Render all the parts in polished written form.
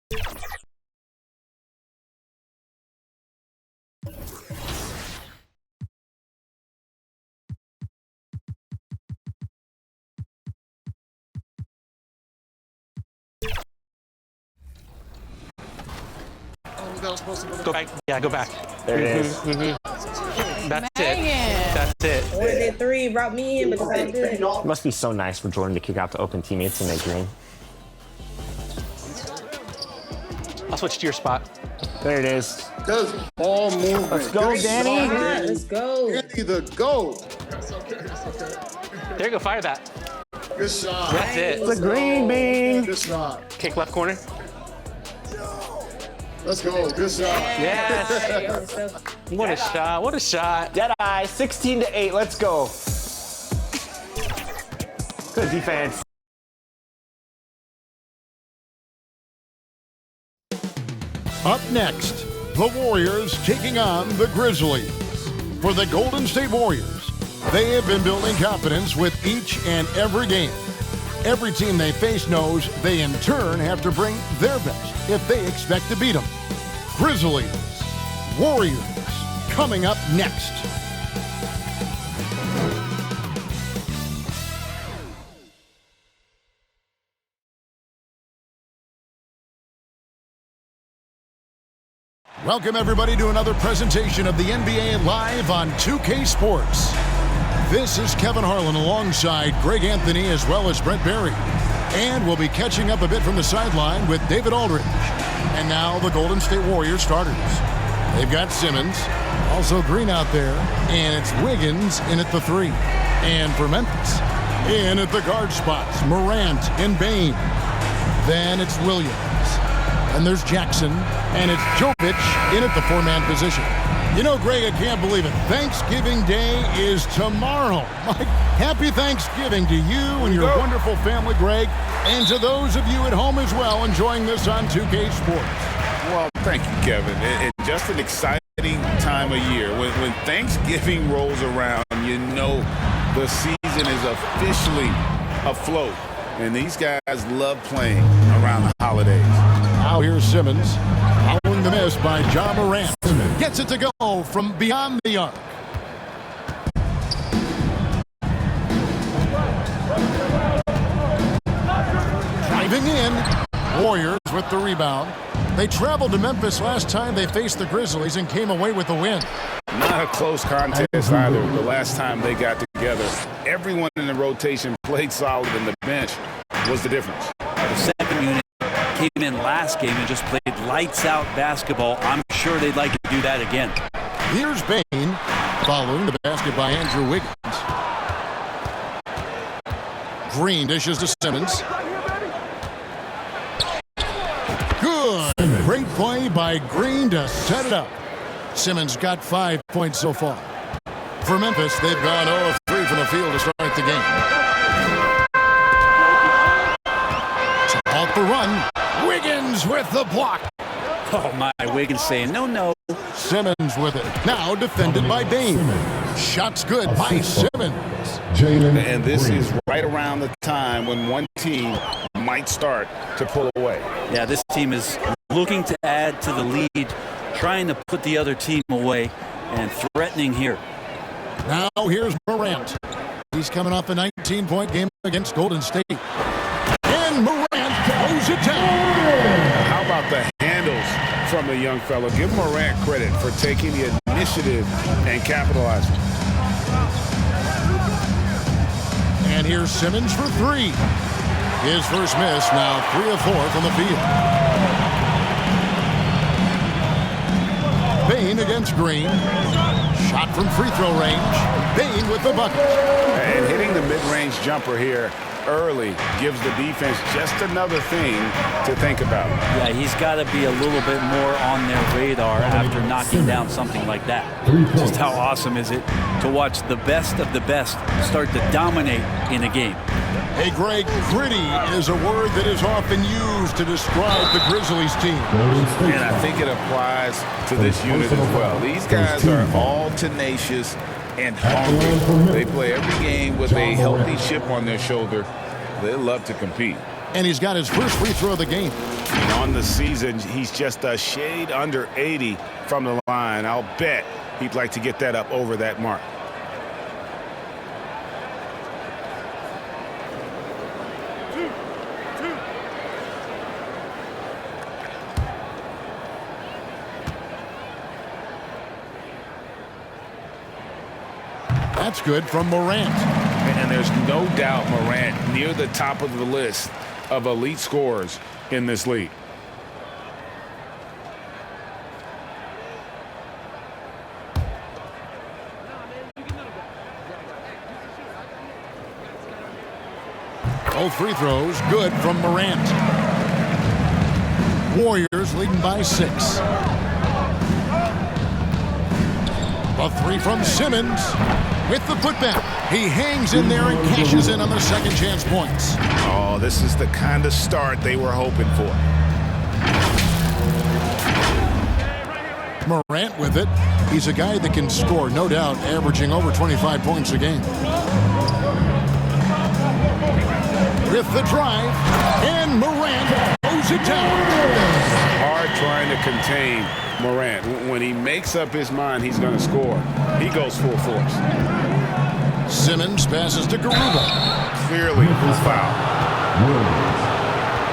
Go back. Yeah, go back. There it is. That's it. That's it. Or did 3 brought me in, but it's all good. It must be so nice for Jordan to kick out to open teammates and make green. I'll switch to your spot. There it is. Does all movement. Let's go, Danny. Let's go. Danny the GOAT. There you go. Fire that. Good shot. That's it. The green bean. Good shot. Kick left corner. Let's go. Good shot. Yes. What a shot. What a shot. Deadeye, 16-8. Let's go. Good defense. Up next, the Warriors taking on the Grizzlies. For the Golden State Warriors, they have been building confidence with each and every game. Every team they face knows they in turn have to bring their best if they expect to beat them. Grizzlies, Warriors, coming up next. Welcome everybody to another presentation of the NBA Live on 2K Sports. This is Kevin Harlan alongside Greg Anthony as well as Brent Berry. And we'll be catching up a bit from the sideline with David Aldridge. And now the Golden State Warriors starters. They've got Simmons, also Green out there, and it's Wiggins in at the 3. And for Memphis, in at the guard spots, Morant and Bane. Then it's Williams. And there's Jackson, and it's Jovic in at the 4-man position. You know, Greg, I can't believe it. Thanksgiving Day is tomorrow. Happy Thanksgiving to you and your wonderful family, Greg, and to those of you at home as well enjoying this on 2K Sports. Well, thank you, Kevin. It's just an exciting time of year. When Thanksgiving rolls around, you know the season is officially afloat. And these guys love playing around the holidays. Now here's Simmons, following the miss by Ja Morant. Gets it to go from beyond the arc. Driving in, Warriors with the rebound. They traveled to Memphis last time they faced the Grizzlies and came away with a win. Not a close contest either the last time they got together. Everyone in the rotation played solid, and the bench was the difference. The second unit came in last game and just played lights-out basketball. I'm sure they'd like to do that again. Here's Bane, following the basket by Andrew Wiggins. Green dishes to Simmons. Good. Great play by Green to set it up. Simmons got 5 points so far. For Memphis, they've gone 0 of 3 from the field to start the game. So off the run, Wiggins with the block. Oh, my. Wiggins saying, no, no. Simmons with it. Now defended by Bane. Shots good by Simmons. And this is right around the time when one team might start to pull away. Yeah, this team is looking to add to the lead, trying to put the other team away, and threatening here. Now here's Morant. He's coming off a 19-point game against Golden State. And Morant throws it down. How about the handles from the young fella? Give Morant credit for taking the initiative and capitalizing. And here's Simmons for 3. His first miss, now 3 of 4 from the field. Bane against Green. Shot from free throw range. Bane with the bucket. And hitting the mid-range jumper here early gives the defense just another thing to think about. Yeah, he's got to be a little bit more on their radar after knocking down something like that. Just how awesome is it to watch the best of the best start to dominate in a game. Hey, Greg, gritty is a word that is often used to describe the Grizzlies team. And I think it applies to this unit as well. These guys are all tenacious and hungry. They play every game with a healthy chip on their shoulder. They love to compete. And he's got his first free throw of the game. And on the season, he's just a shade under 80 from the line. I'll bet he'd like to get that up over that mark. That's good from Morant. And there's no doubt Morant near the top of the list of elite scorers in this league. Both free throws good from Morant. Warriors leading by 6. A three from Simmons with the putback. He hangs in there and cashes in on the second chance points. Oh, this is the kind of start they were hoping for. Morant with it. He's a guy that can score, no doubt, averaging over 25 points a game. With the drive, and Morant throws it down. Hard trying to contain Morant. When he makes up his mind he's going to score, he goes full force. Simmons passes to Garuba. Clearly a foul.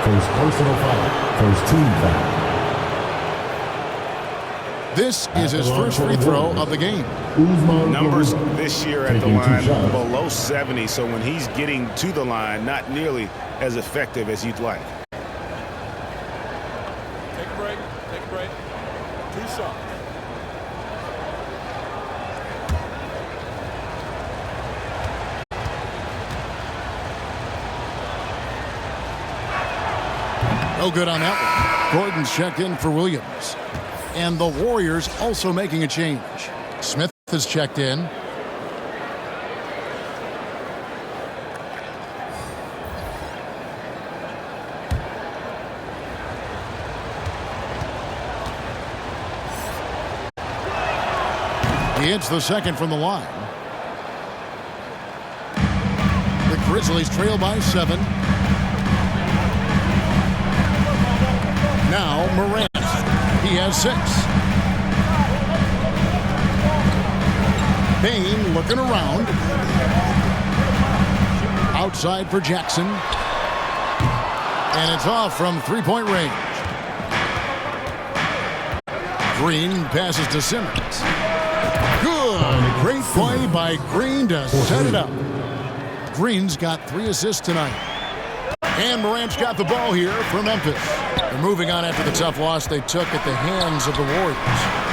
First personal foul. First team foul. This is his first free throw of the game. Numbers this year at the line below 70, so when he's getting to the line, not nearly as effective as you'd like. Take a break. Take a break. 2 shots. No good on that one. Gordon's checked in for Williams. And the Warriors also making a change. Smith has checked in. He hits the second from the line. The Grizzlies trail by 7. Now Morant. He has 6. Payne looking around. Outside for Jackson. And it's off from three-point range. Green passes to Simmons. Good. Great play by Green to set it up. Green's got 3 assists tonight. And Morant's got the ball here for Memphis. They're moving on after the tough loss they took at the hands of the Warriors.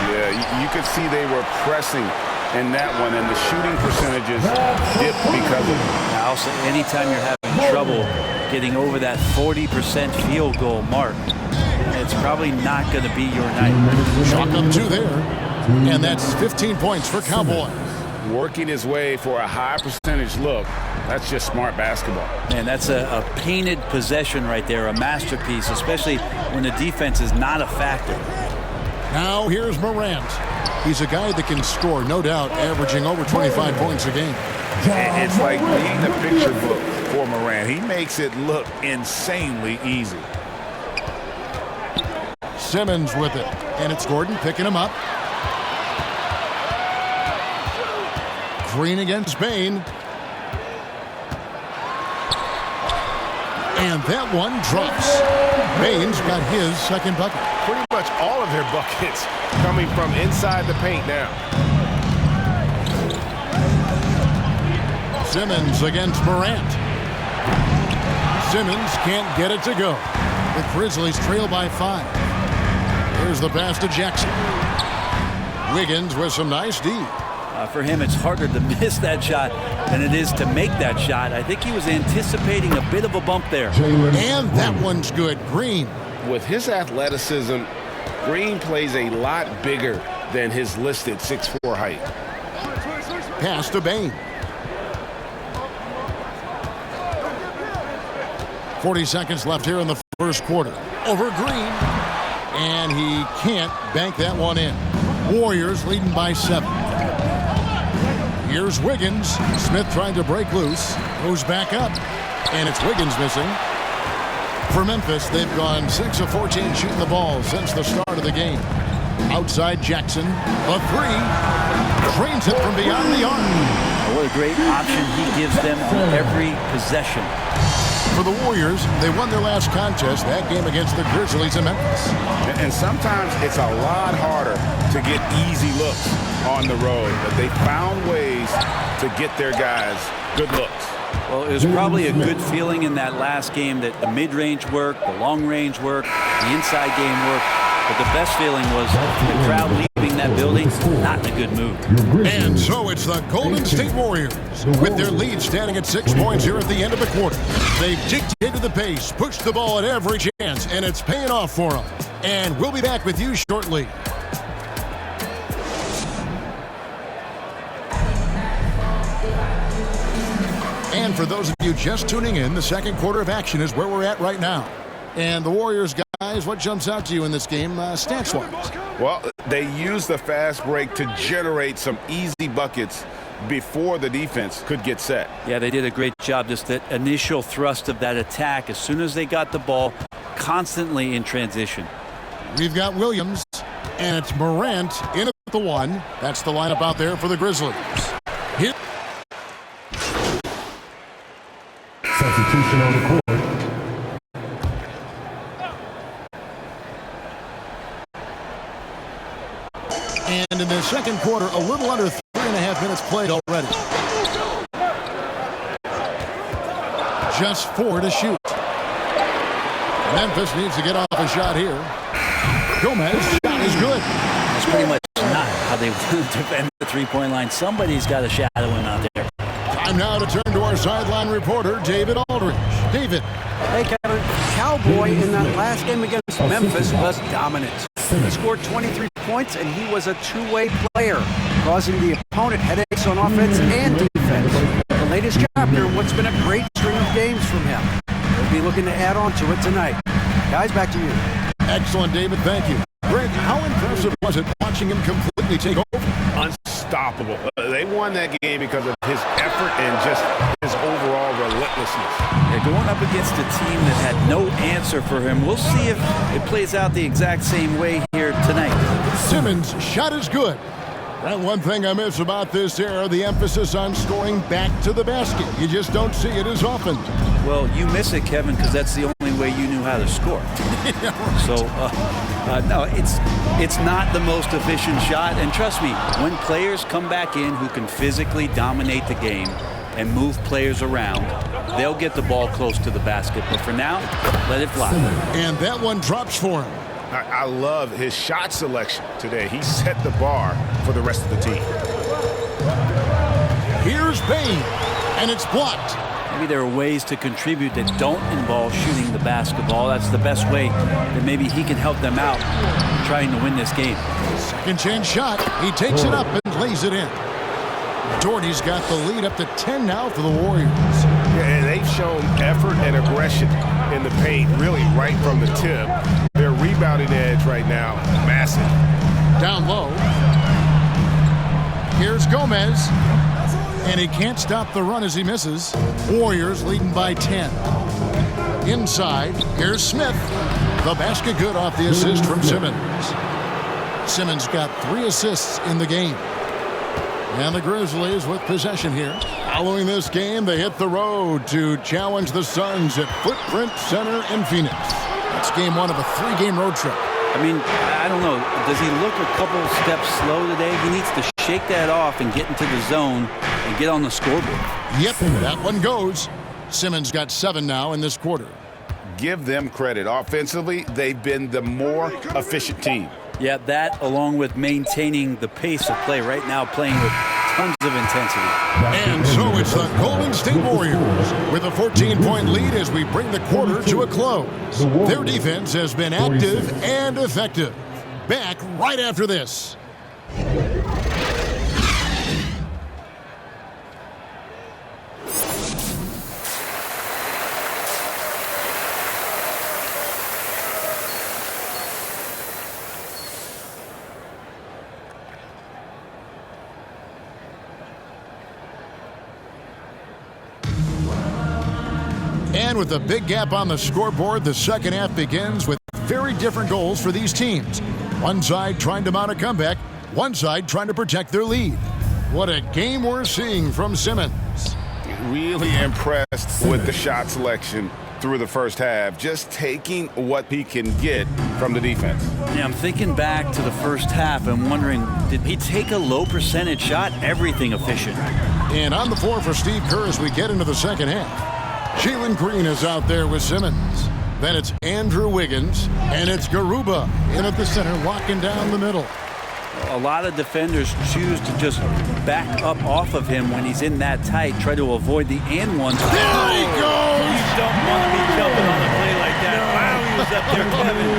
Yeah, you could see they were pressing in that one, and the shooting percentages dipped because of it. Now, also, anytime you're having trouble getting over that 40% field goal mark, it's probably not going to be your night. Chalk up 2 there. And that's 15 points for Cowboys. Working his way for a high percentage look. That's just smart basketball. Man, that's a painted possession right there, a masterpiece, especially when the defense is not a factor. Now here's Morant. He's a guy that can score, no doubt, averaging over 25 points a game. It's like reading the picture book for Morant. He makes it look insanely easy. Simmons with it. And it's Gordon picking him up. Green against Payne. And that one drops. Payne's got his second bucket. Pretty much all of their buckets coming from inside the paint now. Simmons against Morant. Simmons can't get it to go. The Grizzlies trail by 5. Here's the pass to Jackson. Wiggins with some nice D. For him, it's harder to miss that shot than it is to make that shot. I think he was anticipating a bit of a bump there. And that one's good. Green. With his athleticism, Green plays a lot bigger than his listed 6'4" height. Pass to Payne. 40 seconds left here in the first quarter. Over Green. And he can't bank that one in. Warriors leading by 7. Here's Wiggins. Smith trying to break loose. Goes back up. And it's Wiggins missing. For Memphis, they've gone 6 of 14 shooting the ball since the start of the game. Outside Jackson, a three. Trains it from beyond the arc. What a great option he gives them on every possession. For the Warriors, they won their last contest, that game against the Grizzlies in Memphis. And sometimes it's a lot harder to get easy looks on the road, but they found ways to get their guys good looks. Well, it was probably a good feeling in that last game that the mid-range worked, the long-range worked, the inside game worked. But the best feeling was the crowd leaving that building, not in a good mood. And so it's the Golden State Warriors. With their lead standing at 6 points here at the end of the quarter. They've dictated the pace, pushed the ball at every chance, and it's paying off for them. And we'll be back with you shortly. And for those of you just tuning in, the second quarter of action is where we're at right now. And the Warriors, guys, what jumps out to you in this game stats-wise? Well, they used the fast break to generate some easy buckets before the defense could get set. Yeah, they did a great job. Just that initial thrust of that attack, as soon as they got the ball, constantly in transition. We've got Williams, and it's Morant in at the one. That's the lineup out there for the Grizzlies. Here. Substitution on the court. And in the second quarter, a little under 3.5 minutes played already. Just 4 to shoot. Memphis needs to get off a shot here. Gomez shot is good. That's pretty much not how they defend the three-point line. Somebody's got to shadow him out there. Time now to turn to our sideline reporter, David Aldridge. David. Hey, Kevin. Cowboy in that last game against Memphis was dominant. He scored 23 points, and he was a two-way player, causing the opponent headaches on offense and defense. The latest chapter in what's been a great string of games from him. We'll be looking to add on to it tonight. Guys, back to you. Excellent, David. Thank you. Greg, how impressive was it watching him completely take over? Unstoppable. They won that game because of his effort and just his overall relentlessness. Yeah, going up against a team that had no answer for him. We'll see if it plays out the exact same way here tonight. Simmons' shot is good. And one thing I miss about this era, the emphasis on scoring back to the basket. You just don't see it as often. Well, you miss it, Kevin, because that's the only way you knew how to score. Yeah, right. So, no, it's not the most efficient shot. And trust me, when players come back in who can physically dominate the game and move players around, they'll get the ball close to the basket. But for now, let it fly. And that one drops for him. I love his shot selection today. He set the bar for the rest of the team. Here's Payne, and it's blocked. Maybe there are ways to contribute that don't involve shooting the basketball. That's the best way that maybe he can help them out trying to win this game. Second chance shot. He takes it up and lays it in. Doherty's got the lead up to 10 now for the Warriors. Yeah, and they've shown effort and aggression in the paint, really right from the tip. Their rebounding edge right now, massive. Down low. Here's Gomez. And he can't stop the run as he misses. Warriors leading by 10. Inside, here's Smith. The basket good off the assist from Simmons. Simmons got 3 assists in the game. And the Grizzlies with possession here. Following this game, they hit the road to challenge the Suns at Footprint Center in Phoenix. That's game 1 of a 3-game road trip. I mean, I don't know. Does he look a couple steps slow today? He needs to shake that off and get into the zone and get on the scoreboard. Yep, that one goes. Simmons got 7 now in this quarter. Give them credit. Offensively, they've been the more efficient team. Yeah, that along with maintaining the pace of play right now, playing with tons of intensity. And so it's the Golden State Warriors with a 14-point lead as we bring the quarter to a close. Their defense has been active and effective. Back right after this. And with the big gap on the scoreboard, the second half begins with very different goals for these teams. One side trying to mount a comeback, one side trying to protect their lead. What a game we're seeing from Simmons. Really impressed with the shot selection through the first half, just taking what he can get from the defense. Yeah, I'm thinking back to the first half and wondering, did he take a low percentage shot? Everything efficient. And on the floor for Steve Kerr as we get into the second half. Jalen Green is out there with Simmons. Then it's Andrew Wiggins, and it's Garuba in at the center, locking down the middle. A lot of defenders choose to just back up off of him when he's in that tight, try to avoid the and one. There he goes! You don't want to be jumping on a play like that. Wow, he was up there, Kevin.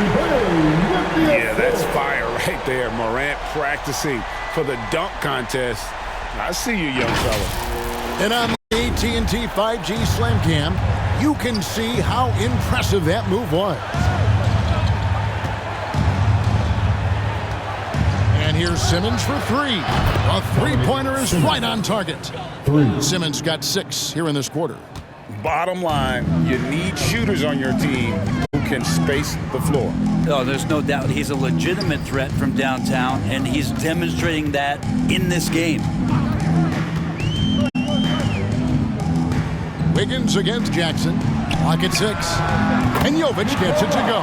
Yeah, that's fire right there. Morant practicing for the dunk contest. I see you, young fella. And on the AT&T 5G Slam Cam, you can see how impressive that move was. And here's Simmons for three. A three-pointer is right on target. Simmons got 6 here in this quarter. Bottom line, you need shooters on your team who can space the floor. Oh, there's no doubt he's a legitimate threat from downtown, and he's demonstrating that in this game. Wiggins against Jackson. Clock at 6. And Jovic gets it to go.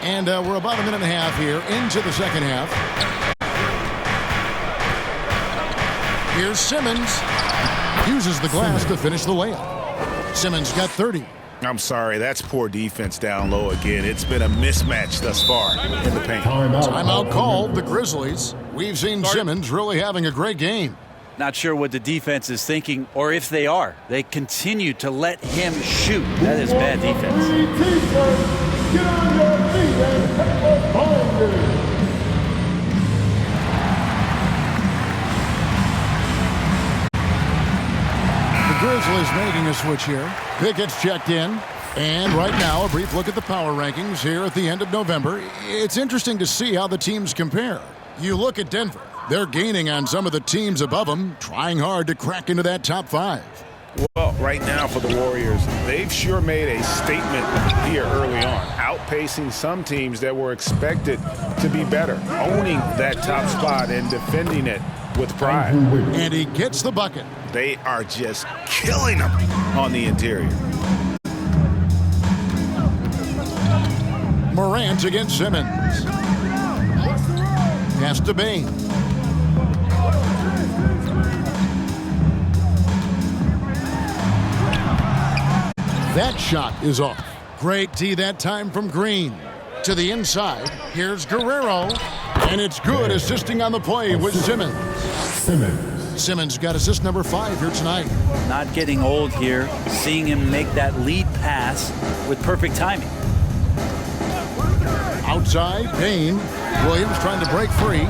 And we're about a minute and a half here into the second half. Here's Simmons. Uses the glass to finish the layup. Simmons got 30. I'm sorry, that's poor defense down low again. It's been a mismatch thus far in the paint. Timeout called, the Grizzlies. We've seen Simmons really having a great game. Not sure what the defense is thinking, or if they are. They continue to let him shoot. That is bad defense. Get on your feet and behind it. The Grizzlies making a switch here. Pickett's checked in. And right now, a brief look at the power rankings here at the end of November. It's interesting to see how the teams compare. You look at Denver. They're gaining on some of the teams above them, trying hard to crack into that top 5. Well, right now for the Warriors, they've sure made a statement here early on, outpacing some teams that were expected to be better, owning that top spot and defending it with pride. And he gets the bucket. They are just killing them on the interior. Morant against Simmons. Pass to Bain. That shot is off. Great D that time from Green. To the inside, here's Guerrero. And it's good, assisting on the play with Simmons. Simmons got assist number 5 here tonight. Not getting old here, seeing him make that lead pass with perfect timing. Outside, Payne. Williams trying to break free.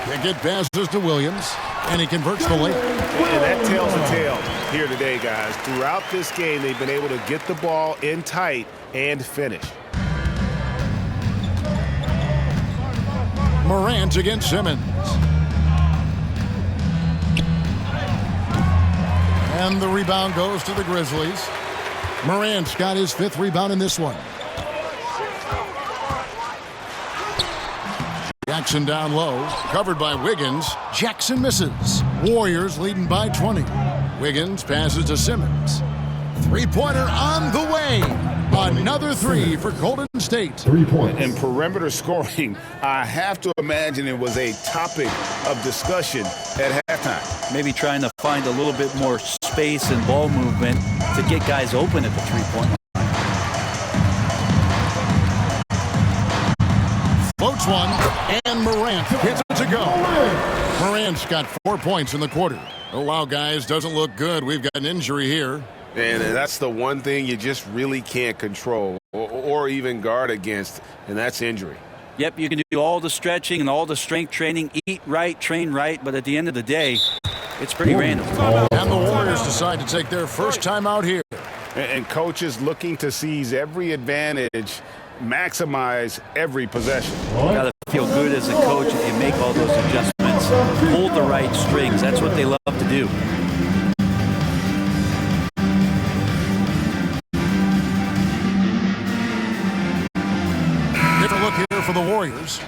They get passes to Williams, and he converts the layup. And that tells the tale here today, guys. Throughout this game, they've been able to get the ball in tight and finish. Morant against Simmons. And the rebound goes to the Grizzlies. Morant's got his 5th rebound in this one. Jackson down low, covered by Wiggins. Jackson misses. Warriors leading by 20. Wiggins passes to Simmons. Three-pointer on the way. Another 3 for Golden State. 3 points. And perimeter scoring, I have to imagine it was a topic of discussion at halftime. Maybe trying to find a little bit more space and ball movement to get guys open at the three-point line. Floats one, and Morant gets it to go. Morant's got 4 points in the quarter. Oh, wow, guys, doesn't look good. We've got an injury here. And that's the one thing you just really can't control or even guard against, and that's injury. Yep, you can do all the stretching and all the strength training, eat right, train right, but at the end of the day, it's pretty random. And the Warriors decide to take their first time out here. And coaches looking to seize every advantage, maximize every possession. Got to feel good as a coach if you make all those adjustments. pulled the right strings. That's what they love to do. Different look here for the Warriors.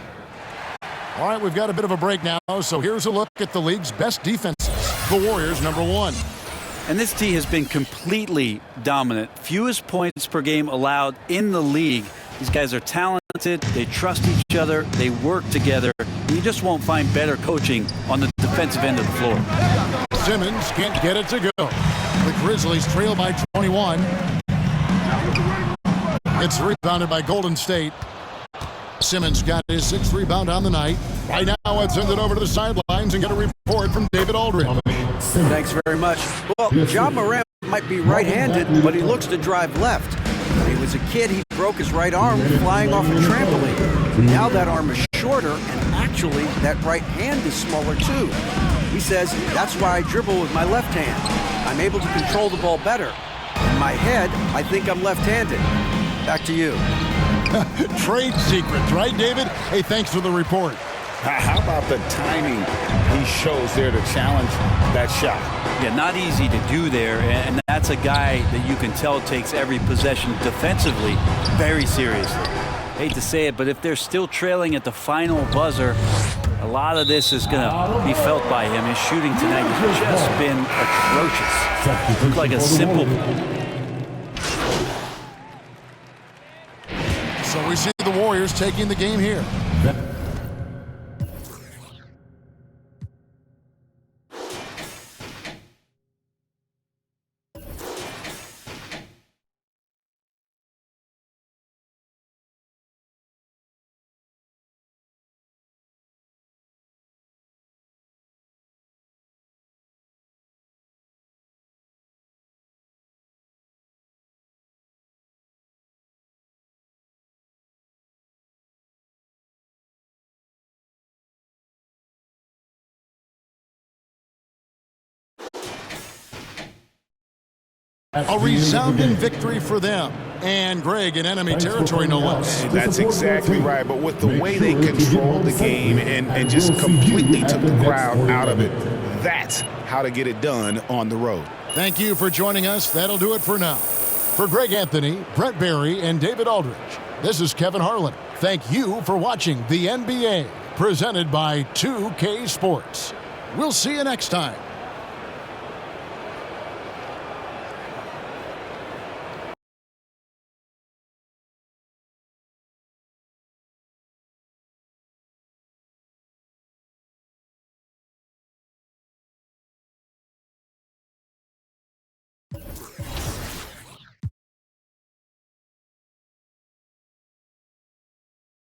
All right, we've got a bit of a break now, so here's a look at the league's best defenses. The Warriors, number 1. And this team has been completely dominant. Fewest points per game allowed in the league. These guys are talented. They trust each other. They work together. You just won't find better coaching on the defensive end of the floor. Simmons can't get it to go. The Grizzlies trail by 21. It's rebounded by Golden State. Simmons got his 6th rebound on the night. Right now, let's send it over to the sidelines and get a report from David Aldridge. Thanks very much. Well, Ja Morant might be right-handed, but he looks to drive left. When he was a kid, he broke his right arm flying off a trampoline. Now that arm is shorter, and actually, that right hand is smaller too. He says, that's why I dribble with my left hand. I'm able to control the ball better. In my head, I think I'm left-handed. Back to you. Trade secrets, right, David? Hey, thanks for the report. How about the timing he shows there to challenge that shot? Yeah, not easy to do there, and that's a guy that you can tell takes every possession defensively very seriously. Hate to say it, but if they're still trailing at the final buzzer, a lot of this is going to be felt by him. His shooting tonight has just been atrocious. Looked like a simple... So we see the Warriors taking the game here. A resounding victory for them. And Greg in enemy territory, no less. That's exactly right. But with the way they controlled the game and just completely took the crowd out of it, that's how to get it done on the road. Thank you for joining us. That'll do it for now. For Greg Anthony, Brett Barry, and David Aldridge, this is Kevin Harlan. Thank you for watching the NBA, presented by 2K Sports. We'll see you next time.